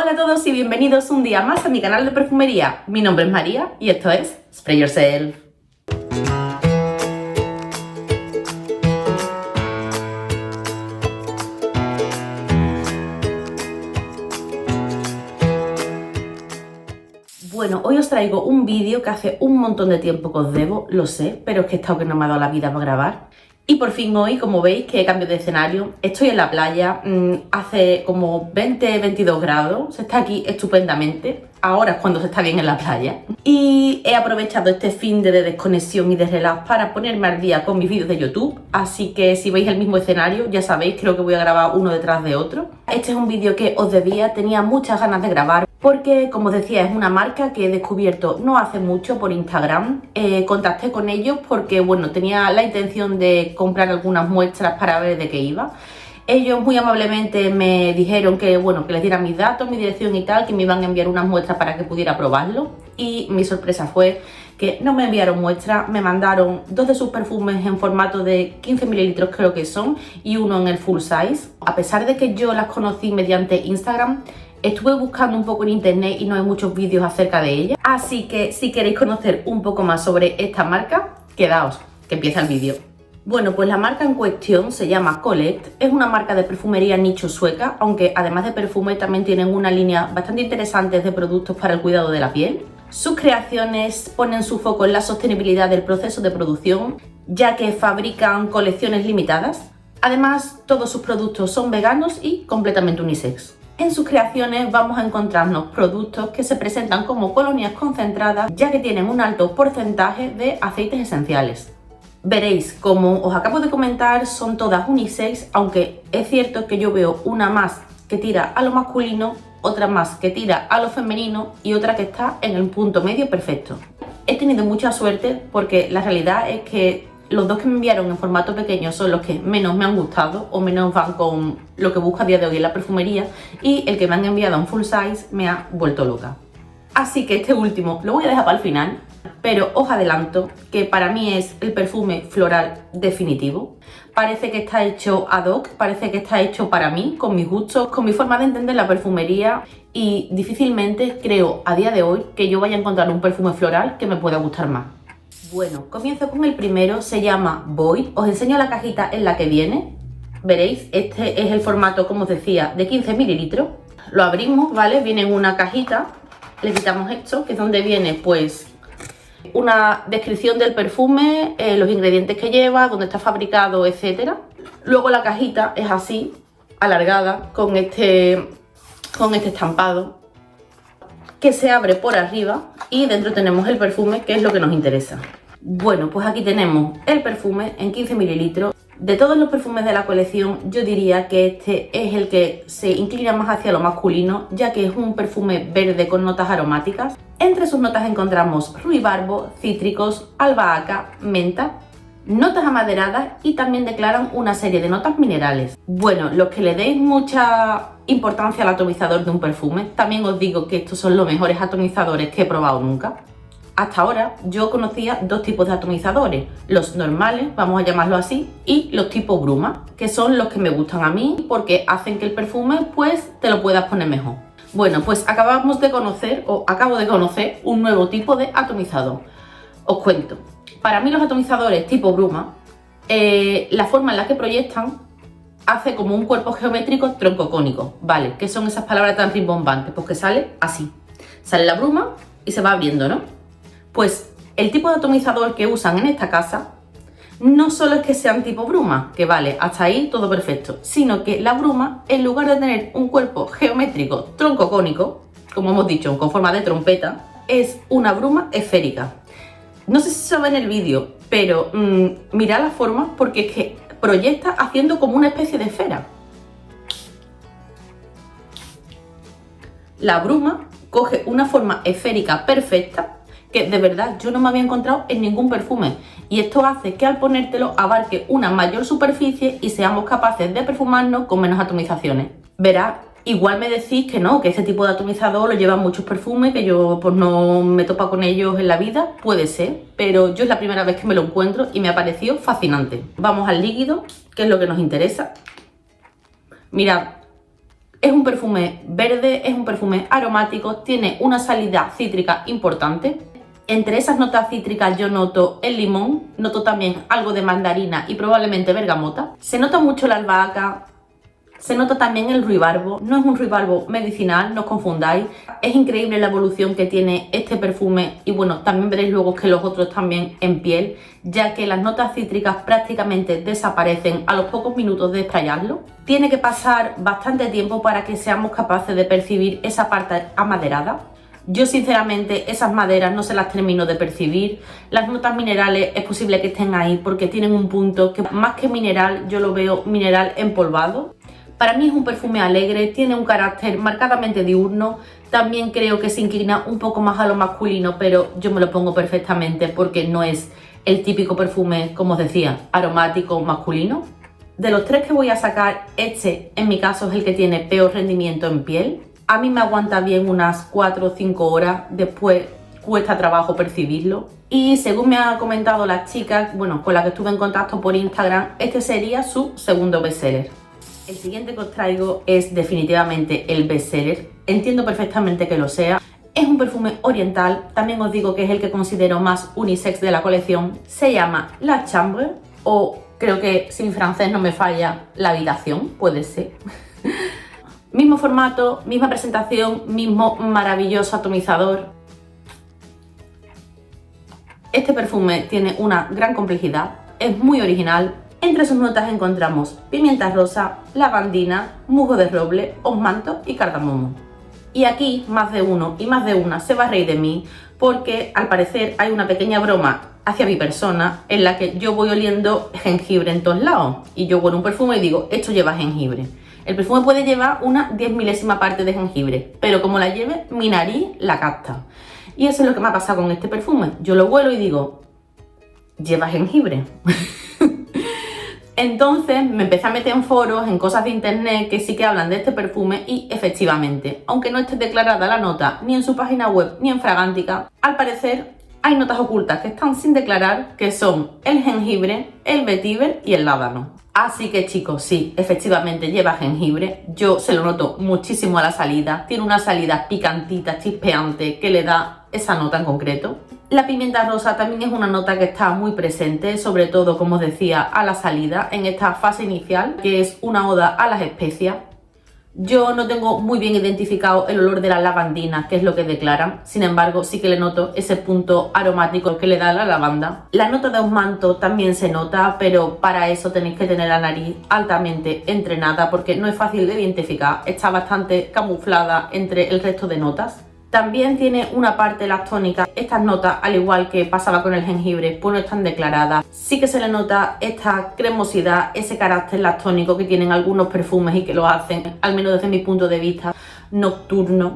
Hola a todos y bienvenidos un día más a mi canal de perfumería. Mi nombre es María y esto es Spray Yourself. Bueno, hoy os traigo un vídeo que hace un montón de tiempo que os debo, lo sé, pero es que he estado que no me ha dado la vida para grabar. Y por fin hoy, como veis, que cambio de escenario, estoy en la playa, hace como 20-22 grados, se está aquí estupendamente, ahora es cuando se está bien en la playa. Y he aprovechado este fin de desconexión y de relax para ponerme al día con mis vídeos de YouTube, así que si veis el mismo escenario, ya sabéis, creo que voy a grabar uno detrás de otro. Este es un vídeo que os debía, tenía muchas ganas de grabar, porque como os decía es una marca que he descubierto no hace mucho por Instagram. Contacté con ellos porque bueno, tenía la intención de comprar algunas muestras para ver de qué iba. Ellos muy amablemente me dijeron que bueno, que les diera mis datos, mi dirección y tal, que me iban a enviar unas muestras para que pudiera probarlo, y mi sorpresa fue que no me enviaron muestras, me mandaron dos de sus perfumes en formato de 15 mililitros creo que son, y uno en el full size. A pesar de que yo las conocí mediante Instagram, estuve buscando un poco en internet y no hay muchos vídeos acerca de ella, así que si queréis conocer un poco más sobre esta marca, quedaos, que empieza el vídeo. Bueno, pues la marca en cuestión se llama Collect, es una marca de perfumería nicho sueca, aunque además de perfume también tienen una línea bastante interesante de productos para el cuidado de la piel. Sus creaciones ponen su foco en la sostenibilidad del proceso de producción, ya que fabrican colecciones limitadas. Además, todos sus productos son veganos y completamente unisex. En sus creaciones vamos a encontrarnos productos que se presentan como colonias concentradas, ya que tienen un alto porcentaje de aceites esenciales. Veréis, como os acabo de comentar, son todas unisex, aunque es cierto que yo veo una más que tira a lo masculino, otra más que tira a lo femenino y otra que está en el punto medio perfecto. He tenido mucha suerte porque la realidad es que los dos que me enviaron en formato pequeño son los que menos me han gustado o menos van con lo que busco a día de hoy en la perfumería, y el que me han enviado en full size me ha vuelto loca. Así que este último lo voy a dejar para el final, pero os adelanto que para mí es el perfume floral definitivo. Parece que está hecho ad hoc, parece que está hecho para mí, con mis gustos, con mi forma de entender la perfumería, y difícilmente creo a día de hoy que yo vaya a encontrar un perfume floral que me pueda gustar más. Bueno, comienzo con el primero, se llama Void. Os enseño la cajita en la que viene. Veréis, este es el formato, como os decía, de 15 mililitros. Lo abrimos, ¿vale? Viene en una cajita, le quitamos esto, que es donde viene pues una descripción del perfume, los ingredientes que lleva, dónde está fabricado, etc. Luego la cajita es así, alargada, con este estampado, que se abre por arriba, y dentro tenemos el perfume, que es lo que nos interesa. Bueno, pues aquí tenemos el perfume en 15 mililitros. De todos los perfumes de la colección, yo diría que este es el que se inclina más hacia lo masculino, ya que es un perfume verde con notas aromáticas. Entre sus notas encontramos ruibarbo, cítricos, albahaca, menta, notas amaderadas, y también declaran una serie de notas minerales. Bueno, los que le deis mucha importancia al atomizador de un perfume, también os digo que estos son los mejores atomizadores que he probado nunca. Hasta ahora yo conocía dos tipos de atomizadores, los normales, vamos a llamarlo así, y los tipo bruma, que son los que me gustan a mí porque hacen que el perfume pues te lo puedas poner mejor. Bueno, pues acabo de conocer un nuevo tipo de atomizador. Os cuento. Para mí los atomizadores tipo bruma, la forma en la que proyectan hace como un cuerpo geométrico troncocónico, ¿vale? ¿Qué son esas palabras tan rimbombantes? Pues que sale así. Sale la bruma y se va abriendo, ¿no? Pues el tipo de atomizador que usan en esta casa no solo es que sean tipo bruma, que vale, hasta ahí todo perfecto, sino que la bruma, en lugar de tener un cuerpo geométrico troncocónico, como hemos dicho, con forma de trompeta, es una bruma esférica. No sé si se ve en el vídeo, pero mirad la forma, porque es que proyecta haciendo como una especie de esfera. La bruma coge una forma esférica perfecta que de verdad yo no me había encontrado en ningún perfume, y esto hace que al ponértelo abarque una mayor superficie y seamos capaces de perfumarnos con menos atomizaciones. Verás, igual me decís que no, que este tipo de atomizador lo llevan muchos perfumes, que yo pues no me topa con ellos en la vida, puede ser, pero yo es la primera vez que me lo encuentro y me ha parecido fascinante. Vamos al líquido, que es lo que nos interesa. Mirad, Es un perfume verde, es un perfume aromático, tiene una salida cítrica importante. Entre esas notas cítricas yo noto el limón, noto también algo de mandarina y probablemente bergamota. Se nota mucho la albahaca, se nota también el ruibarbo. No es un ruibarbo medicinal, no os confundáis. Es increíble la evolución que tiene este perfume y bueno, también veréis luego que los otros también en piel, ya que las notas cítricas prácticamente desaparecen a los pocos minutos de sprayarlo. Tiene que pasar bastante tiempo para que seamos capaces de percibir esa parte amaderada. Yo sinceramente esas maderas no se las termino de percibir. Las notas minerales es posible que estén ahí porque tienen un punto que más que mineral yo lo veo mineral empolvado. Para mí es un perfume alegre, tiene un carácter marcadamente diurno. También creo que se inclina un poco más a lo masculino, pero yo me lo pongo perfectamente porque no es el típico perfume, como os decía, aromático masculino. De los tres que voy a sacar, este en mi caso es el que tiene peor rendimiento en piel. A mí me aguanta bien unas 4 o 5 horas, después cuesta trabajo percibirlo. Y según me ha comentado la chica, bueno, con la que estuve en contacto por Instagram, este sería su segundo bestseller. El siguiente que os traigo es definitivamente el bestseller. Entiendo perfectamente que lo sea. Es un perfume oriental, también os digo que es el que considero más unisex de la colección. Se llama La Chambre, o creo que si mi francés no me falla, La Habitación, puede ser. Mismo formato, misma presentación, mismo maravilloso atomizador. Este perfume tiene una gran complejidad, es muy original. Entre sus notas encontramos pimienta rosa, lavandina, musgo de roble, osmanto y cardamomo. Y aquí más de uno y más de una se va a reír de mí porque al parecer hay una pequeña broma hacia mi persona en la que yo voy oliendo jengibre en todos lados. Y yo huelo un perfume y digo, esto lleva jengibre. El perfume puede llevar una 10 milésima parte de jengibre, pero como la lleve, mi nariz la capta. Y eso es lo que me ha pasado con este perfume. Yo lo huelo y digo, lleva jengibre. Entonces me empecé a meter en foros, en cosas de internet que sí que hablan de este perfume y efectivamente, aunque no esté declarada la nota ni en su página web ni en Fragántica, al parecer hay notas ocultas que están sin declarar, que son el jengibre, el vetiver y el ládano. Así que chicos, sí, efectivamente lleva jengibre, yo se lo noto muchísimo a la salida, tiene una salida picantita, chispeante que le da esa nota en concreto. La pimienta rosa también es una nota que está muy presente, sobre todo, como os decía, a la salida, en esta fase inicial, que es una oda a las especias. Yo no tengo muy bien identificado el olor de la lavandina, que es lo que declaran, sin embargo sí que le noto ese punto aromático que le da la lavanda. La nota de osmanto también se nota, pero para eso tenéis que tener la nariz altamente entrenada porque no es fácil de identificar, está bastante camuflada entre el resto de notas. También tiene una parte lactónica. Estas notas, al igual que pasaba con el jengibre, pues no están declaradas. Sí que se le nota esta cremosidad, ese carácter lactónico que tienen algunos perfumes y que lo hacen, al menos desde mi punto de vista, nocturno,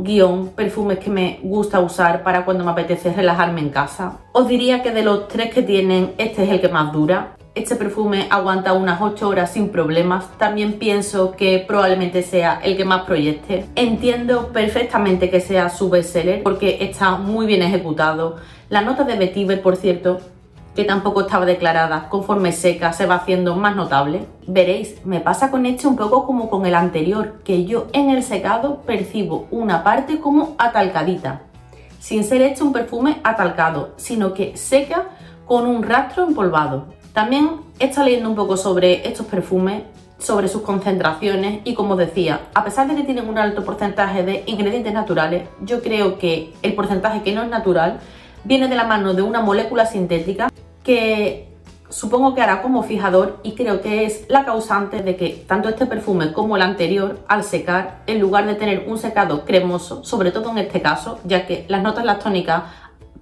perfumes que me gusta usar para cuando me apetece relajarme en casa. Os diría que de los tres que tienen, este es el que más dura. Este perfume aguanta unas 8 horas sin problemas. También pienso que probablemente sea el que más proyecte. Entiendo perfectamente que sea su bestseller porque está muy bien ejecutado. La nota de vetiver, por cierto, que tampoco estaba declarada, conforme seca se va haciendo más notable. Veréis, me pasa con este un poco como con el anterior, que yo en el secado percibo una parte como atalcadita, sin ser este un perfume atalcado, sino que seca con un rastro empolvado. También he estado leyendo un poco sobre estos perfumes, sobre sus concentraciones y, como decía, a pesar de que tienen un alto porcentaje de ingredientes naturales, yo creo que el porcentaje que no es natural viene de la mano de una molécula sintética que supongo que hará como fijador y creo que es la causante de que tanto este perfume como el anterior, al secar, en lugar de tener un secado cremoso, sobre todo en este caso, ya que las notas lactónicas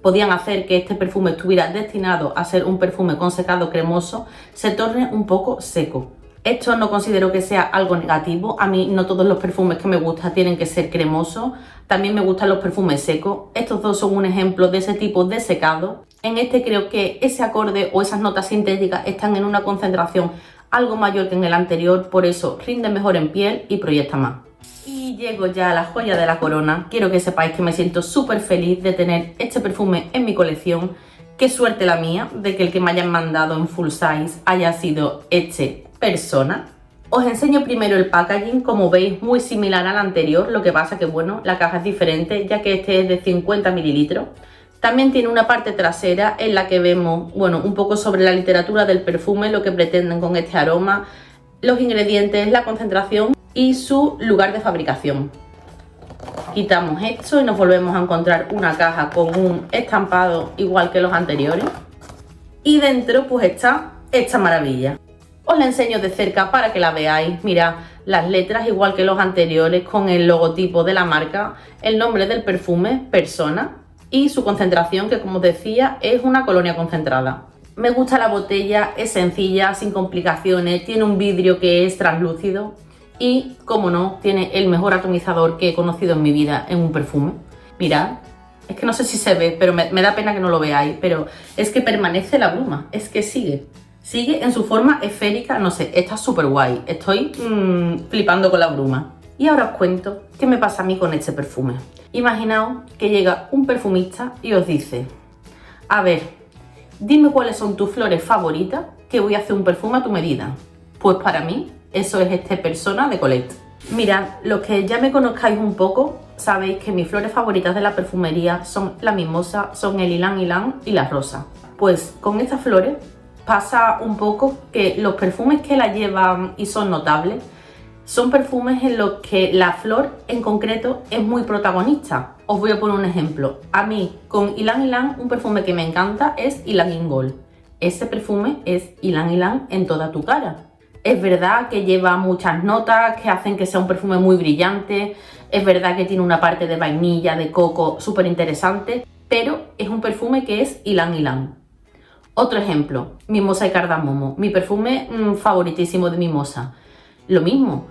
podían hacer que este perfume estuviera destinado a ser un perfume con secado cremoso, se torne un poco seco. Esto no considero que sea algo negativo. A mí no todos los perfumes que me gustan tienen que ser cremosos. También me gustan los perfumes secos. Estos dos son un ejemplo de ese tipo de secado. En este creo que ese acorde o esas notas sintéticas están en una concentración algo mayor que en el anterior, por eso rinde mejor en piel y proyecta más. Y llego ya a la joya de la corona. Quiero que sepáis que me siento súper feliz de tener este perfume en mi colección. Qué suerte la mía de que el que me hayan mandado en full size haya sido este Persona. Os enseño primero el packaging, como veis muy similar al anterior, lo que pasa que bueno, la caja es diferente ya que este es de 50 mililitros. También tiene una parte trasera en la que vemos, bueno, un poco sobre la literatura del perfume, lo que pretenden con este aroma, los ingredientes, la concentración y su lugar de fabricación. Quitamos esto y nos volvemos a encontrar una caja con un estampado igual que los anteriores. Y dentro pues está esta maravilla. Os la enseño de cerca para que la veáis. Mirad, las letras igual que los anteriores con el logotipo de la marca, el nombre del perfume, Persona, y su concentración, que como os decía es una colonia concentrada. Me gusta la botella, es sencilla, sin complicaciones, tiene un vidrio que es translúcido y, como no, tiene el mejor atomizador que he conocido en mi vida en un perfume. Mirad, es que no sé si se ve, pero me da pena que no lo veáis, pero es que permanece la bruma, es que sigue en su forma esférica, no sé, está súper guay, estoy flipando con la bruma. Y ahora os cuento qué me pasa a mí con este perfume. Imaginaos que llega un perfumista y os dice: a ver, dime cuáles son tus flores favoritas, que voy a hacer un perfume a tu medida. Pues para mí, eso es este Persona de Colette. Mirad, los que ya me conozcáis un poco, sabéis que mis flores favoritas de la perfumería son la mimosa, son el ylang ylang y la rosa. Pues con estas flores pasa un poco que los perfumes que la llevan y son notables son perfumes en los que la flor en concreto es muy protagonista. Os voy a poner un ejemplo. A mí, con ylang ylang, un perfume que me encanta es Ylang Ylang Gold. Ese perfume es ylang ylang en toda tu cara. Es verdad que lleva muchas notas que hacen que sea un perfume muy brillante. Es verdad que tiene una parte de vainilla, de coco súper interesante, pero es un perfume que es ylang ylang. Otro ejemplo, Mimosa y Cardamomo, mi perfume favoritísimo de Mimosa. Lo mismo,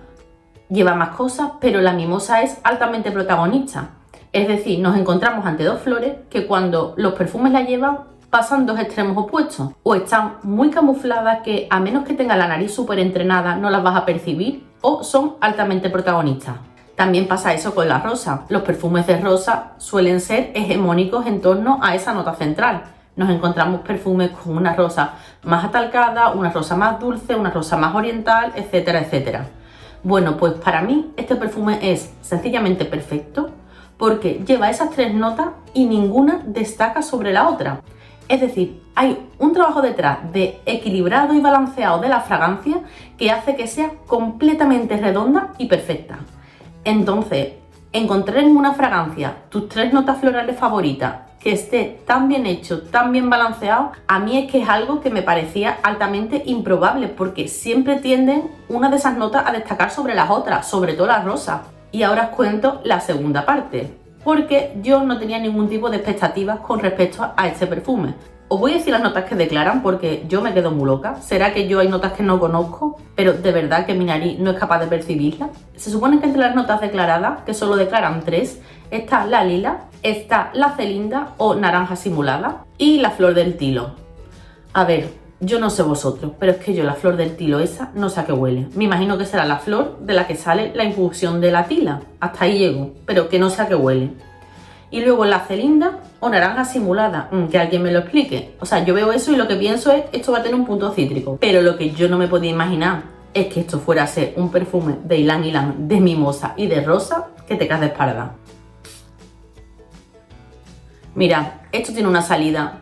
lleva más cosas, pero la mimosa es altamente protagonista. Es decir, nos encontramos ante dos flores que cuando los perfumes la llevan pasan dos extremos opuestos. O están muy camufladas que a menos que tenga la nariz súper entrenada no las vas a percibir, o son altamente protagonistas. También pasa eso con la rosa. Los perfumes de rosa suelen ser hegemónicos en torno a esa nota central. Nos encontramos perfumes con una rosa más atalcada, una rosa más dulce, una rosa más oriental, etcétera, etcétera. Bueno, pues para mí este perfume es sencillamente perfecto porque lleva esas tres notas y ninguna destaca sobre la otra. Es decir, hay un trabajo detrás de equilibrado y balanceado de la fragancia que hace que sea completamente redonda y perfecta. Entonces, encontrar en una fragancia tus tres notas florales favoritas, que esté tan bien hecho, tan bien balanceado, a mí es que es algo que me parecía altamente improbable porque siempre tienden una de esas notas a destacar sobre las otras, sobre todo la rosa. Y ahora os cuento la segunda parte, porque yo no tenía ningún tipo de expectativas con respecto a este perfume. Os voy a decir las notas que declaran porque yo me quedo muy loca. Será que yo hay notas que no conozco, pero de verdad que mi nariz no es capaz de percibirlas. Se supone que entre las notas declaradas, que solo declaran 3, está la lila, está la celinda o naranja simulada y la flor del tilo. A ver, yo no sé vosotros, pero es que yo la flor del tilo esa no sé a qué huele. Me imagino que será la flor de la que sale la infusión de la tila. Hasta ahí llego, pero que no sé a qué huele. Y luego la celinda o naranja simulada, que alguien me lo explique. O sea, yo veo eso y lo que pienso es, esto va a tener un punto cítrico. Pero lo que yo no me podía imaginar es que esto fuera a ser un perfume de ylang ylang, de mimosa y de rosa, que te caes de espalda. Mira, esto tiene una salida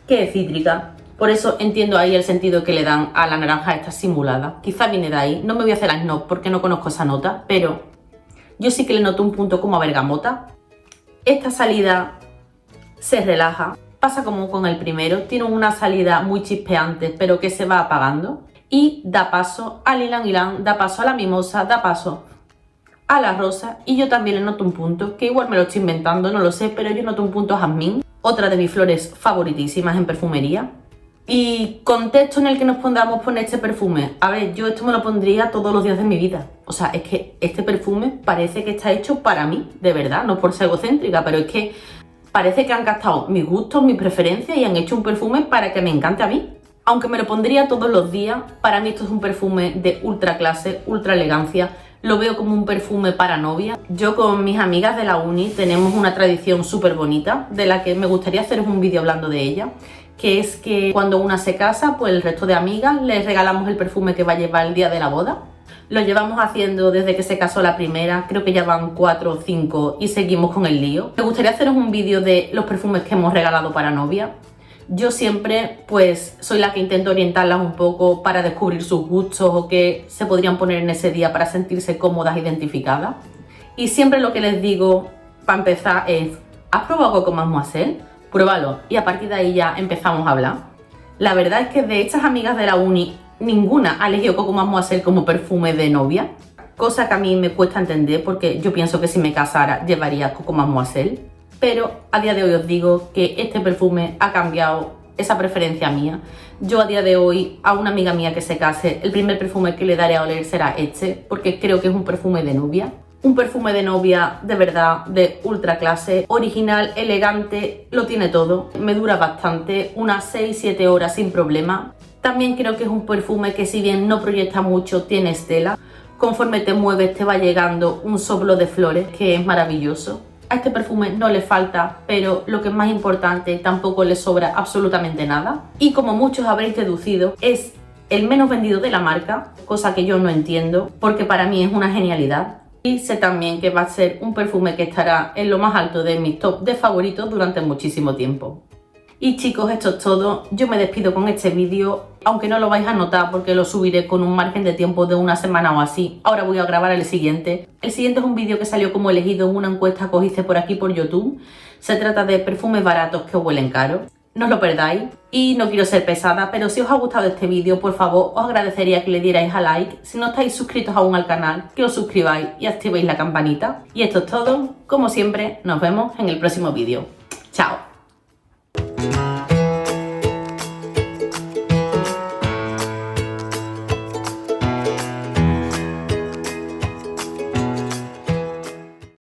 que es cítrica. Por eso entiendo ahí el sentido que le dan a la naranja esta simulada. Quizá viene de ahí. No me voy a hacer la snob porque no conozco esa nota, pero yo sí que le noto un punto como a bergamota. Esta salida se relaja, pasa como con el primero, tiene una salida muy chispeante pero que se va apagando y da paso al ylang ylang, da paso a la mimosa, da paso a la rosa y yo también le noto un punto, que igual me lo estoy inventando, no lo sé, pero yo noto un punto jazmín, otra de mis flores favoritísimas en perfumería. Y contexto en el que nos pondamos poner este perfume. A ver, yo esto me lo pondría todos los días de mi vida. O sea, es que este perfume parece que está hecho para mí, de verdad, no por ser egocéntrica, pero es que parece que han gastado mis gustos, mis preferencias y han hecho un perfume para que me encante a mí. Aunque me lo pondría todos los días, para mí esto es un perfume de ultra clase, ultra elegancia. Lo veo como un perfume para novia. Yo con mis amigas de la uni tenemos una tradición súper bonita de la que me gustaría haceros un vídeo hablando de ella. que es que cuando una se casa, pues el resto de amigas les regalamos el perfume que va a llevar el día de la boda. Lo llevamos haciendo desde que se casó la primera, creo que ya van 4 o 5 y seguimos con el lío. Me gustaría haceros un vídeo de los perfumes que hemos regalado para novia. Yo siempre pues soy la que intento orientarlas un poco para descubrir sus gustos o qué se podrían poner en ese día para sentirse cómodas, identificadas. Y siempre lo que les digo para empezar es: ¿has probado Coco Mademoiselle? Pruébalo, y a partir de ahí ya empezamos a hablar. La verdad es que de estas amigas de la uni, ninguna ha elegido Coco Mademoiselle como perfume de novia, cosa que a mí me cuesta entender porque yo pienso que si me casara llevaría Coco Mademoiselle, pero a día de hoy os digo que este perfume ha cambiado esa preferencia mía. Yo a día de hoy, a una amiga mía que se case, el primer perfume que le daré a oler será este, porque creo que es un perfume de novia. Un perfume de novia de verdad, de ultra clase, original, elegante, lo tiene todo. Me dura bastante, unas 6-7 horas sin problema. También creo que es un perfume que, si bien no proyecta mucho, tiene estela. Conforme te mueves te va llegando un soplo de flores que es maravilloso. A este perfume no le falta, pero lo que es más importante, tampoco le sobra absolutamente nada. Y como muchos habréis deducido, es el menos vendido de la marca, cosa que yo no entiendo, porque para mí es una genialidad. Y sé también que va a ser un perfume que estará en lo más alto de mis top de favoritos durante muchísimo tiempo. Y chicos, esto es todo. Yo me despido con este vídeo, aunque no lo vais a notar porque lo subiré con un margen de tiempo de una semana o así. Ahora voy a grabar el siguiente. El siguiente es un vídeo que salió como elegido en una encuesta que hice por aquí por YouTube. Se trata de perfumes baratos que huelen caro. No os lo perdáis. Y no quiero ser pesada, pero si os ha gustado este vídeo, por favor, os agradecería que le dierais a like. Si no estáis suscritos aún al canal, que os suscribáis y activéis la campanita. Y esto es todo. Como siempre, nos vemos en el próximo vídeo. ¡Chao!